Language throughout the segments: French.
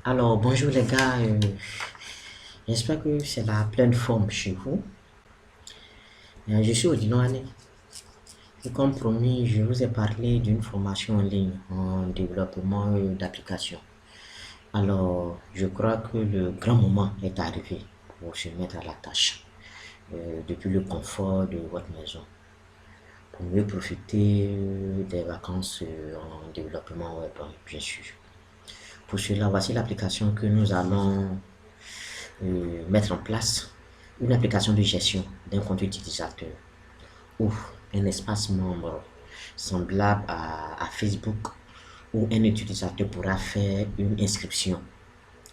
Alors, bonjour les gars, j'espère que c'est la pleine forme chez vous. Je suis Odilon Ané et comme promis, je vous ai parlé d'une formation en ligne en développement d'applications. Alors, je crois que le grand moment est arrivé pour se mettre à la tâche depuis le confort de votre maison pour mieux profiter des vacances en développement web, hein, bien sûr. Pour cela, voici l'application que nous allons mettre en place, une application de gestion d'un compte utilisateur ou un espace membre semblable à Facebook où un utilisateur pourra faire une inscription,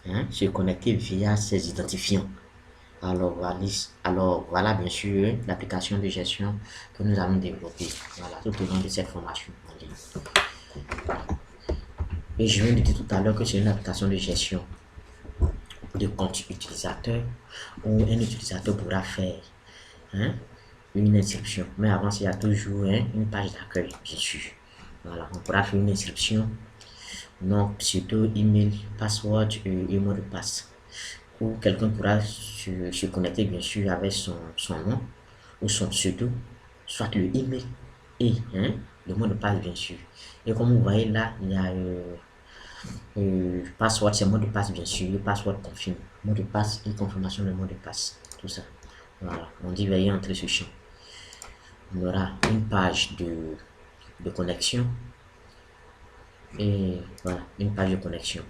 hein, se connecter via ses identifiants. Alors voilà bien sûr l'application de gestion que nous allons développer, voilà, tout au long de cette formation en ligne. Et je viens de dire tout à l'heure que c'est une application de gestion de compte utilisateur où un utilisateur pourra faire, hein, une inscription. Mais avant, il y a toujours, hein, une page d'accueil, bien sûr. Voilà, on pourra faire une inscription, nom, pseudo, email, password et mot de passe. Ou quelqu'un pourra se connecter, bien sûr, avec son nom ou son pseudo, soit le email et, hein, le mot de passe, bien sûr. Et comme vous voyez là, il y a password, c'est mot de passe, bien sûr, password confirme, mot de passe et confirmation de mot de passe, tout ça. Voilà, on dit veuillez entrer ce champ. On aura une page de connexion et voilà, une page de connexion.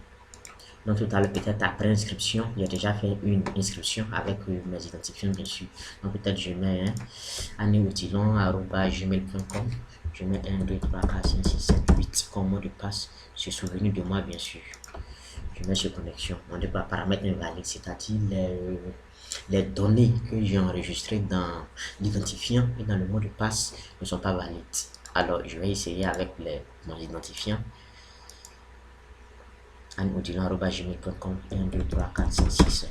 Donc tout à l'heure, peut-être après inscription, j'ai déjà fait une inscription avec mes identifiants bien sûr. Donc peut-être je mets anéoutilon@gmail.com. Je mets 1, 2, 3, 4, 5, 6, 7, 8 comme mot de passe. C'est souvenu de moi bien sûr. Je mets sur connexion. On dit pas paramètres invalides, c'est-à-dire les données que j'ai enregistrées dans l'identifiant et dans le mot de passe ne sont pas valides. Alors je vais essayer avec mon identifiant anneaudilan@gmail.com 1, 2, 3, 4, 5, 6.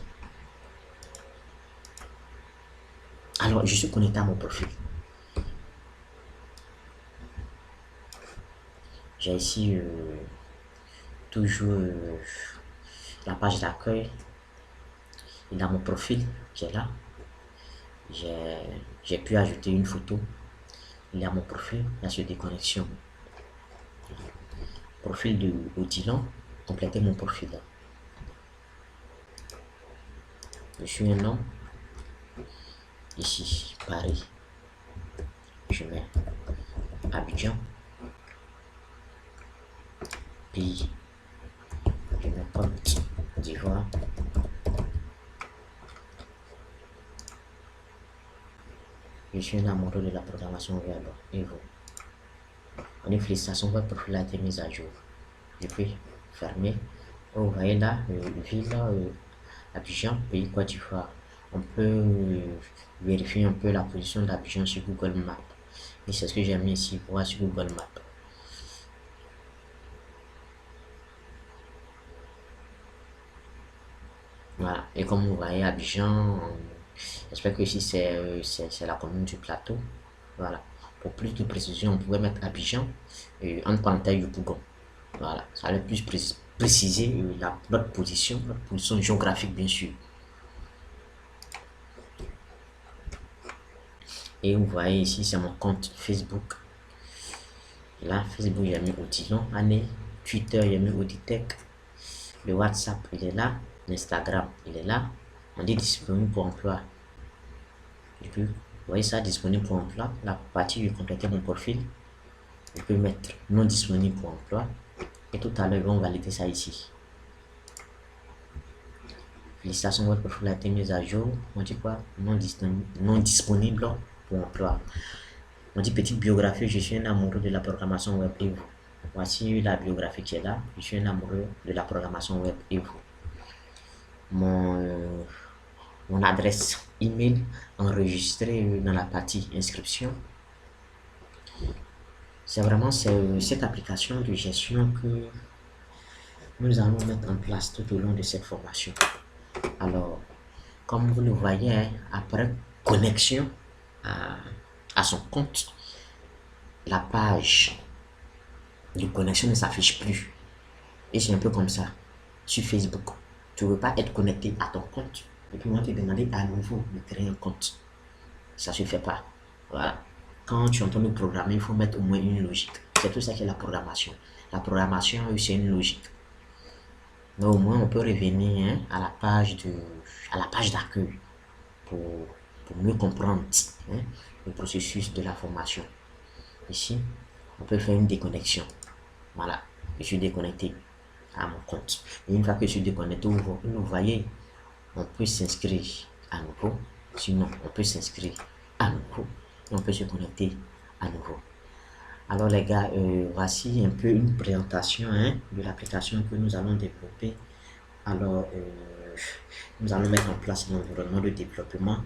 Alors, je suis connecté à mon profil. J'ai ici toujours la page d'accueil. Il a mon profil qui est là. J'ai pu ajouter une photo. Il y a mon profil. Il y a sur déconnexion. Profil de Odilon. Compléter mon profil. Je suis un homme. Ici, Paris. Je mets Abidjan. Pays. Je mets Côte d'Ivoire. Je suis un amoureux de la programmation web. Et vous? En félicitations, votre profil a été mis à jour. Je peux fermer. Oh, vous voyez là, ville, Abidjan, pays Côte d'Ivoire. On peut vérifier un peu la position d'Abidjan sur Google Maps. Et c'est ce que j'ai mis ici pour voir sur Google Maps. Voilà. Et comme vous voyez, Abidjan, j'espère que ici c'est la commune du plateau. Voilà. Pour plus de précision, on pourrait mettre Abidjan entre parenthèses Yopougon. Voilà. Ça allait plus préciser notre position géographique, bien sûr. Et vous voyez ici, c'est mon compte Facebook. Là, Facebook, j'ai mis Odilon Ané. Twitter, j'ai mis Oditech. Le WhatsApp, il est là. L'Instagram, il est là. On dit disponible pour emploi. Et puis, vous voyez ça, disponible pour emploi. La partie, je compléter mon profil. Je peux mettre non disponible pour emploi. Et tout à l'heure, ils vont valider ça ici. Félicitations, votre profil a été mis à jour. On dit quoi? Non disponible pour emploi. On dit petite biographie, je suis un amoureux de la programmation web et vous. Voici la biographie qui est là. Je suis un amoureux de la programmation web et vous. Mon adresse email enregistrée dans la partie inscription. C'est vraiment cette application de gestion que nous allons mettre en place tout au long de cette formation. Alors, comme vous le voyez, hein, après connexion à son compte, la page de connexion ne s'affiche plus. Et c'est un peu comme ça. sur Facebook. Tu ne veux pas être connecté à ton compte. Et puis, on va te demander à nouveau de créer un compte. Ça ne se fait pas. Voilà. Quand tu entends le programmer, il faut mettre au moins une logique. C'est tout ça qui est la programmation. La programmation, c'est une logique. Mais au moins, on peut revenir à la page d'accueil pour, pour mieux comprendre le processus de la formation. Ici, on peut faire une déconnexion. Voilà, je suis déconnecté à mon compte. Et une fois que je suis déconnecté, vous voyez, on peut s'inscrire à nouveau. Sinon, on peut s'inscrire à nouveau. Et on peut se connecter à nouveau. Alors les gars, voici un peu une présentation de l'application que nous allons développer. Alors, nous allons mettre en place l'environnement de développement.